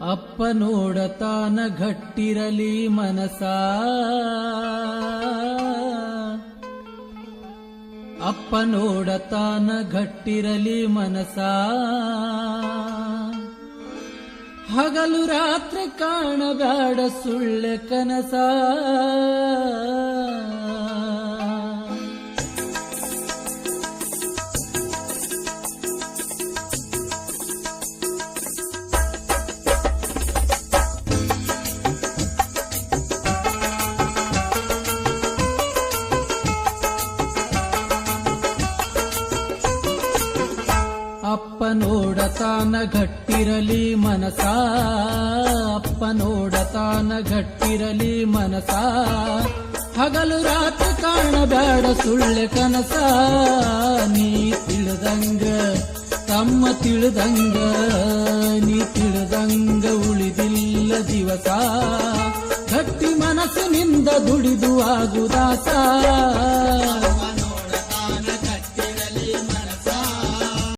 ಅಪ್ಪ ನೋಡತಾನ ಗಟ್ಟಿರಲಿ ಮನಸ, ಅಪ್ಪ ನೋಡತಾನ ಗಟ್ಟಿರಲಿ ಮನಸ. ಹಗಲು ರಾತ್ರಿ ಕಾಣಬೇಡ ಸುಳ್ಳೆ ಕನಸ. ಅಪ್ಪ ನೋಡತಾನ ಗಟ್ಟಿರಲಿ ಮನಸ, ಅಪ್ಪ ನೋಡತಾನ ಗಟ್ಟಿರಲಿ ಮನಸ. ಹಗಲು ರಾತ್ರಿ ಕಾಣಬೇಡ ಸುಳ್ಳೆ ಕನಸ. ನೀ ತಿಳಿದಂಗ ತಮ್ಮ ತಿಳಿದಂಗ, ನೀ ತಿಳಿದಂಗ ಉಳಿದಿಲ್ಲ ದಿವಸ. ಗಟ್ಟಿ ಮನಸ್ಸಿನಿಂದ ದುಡಿದು ಆಗುದಾಸ.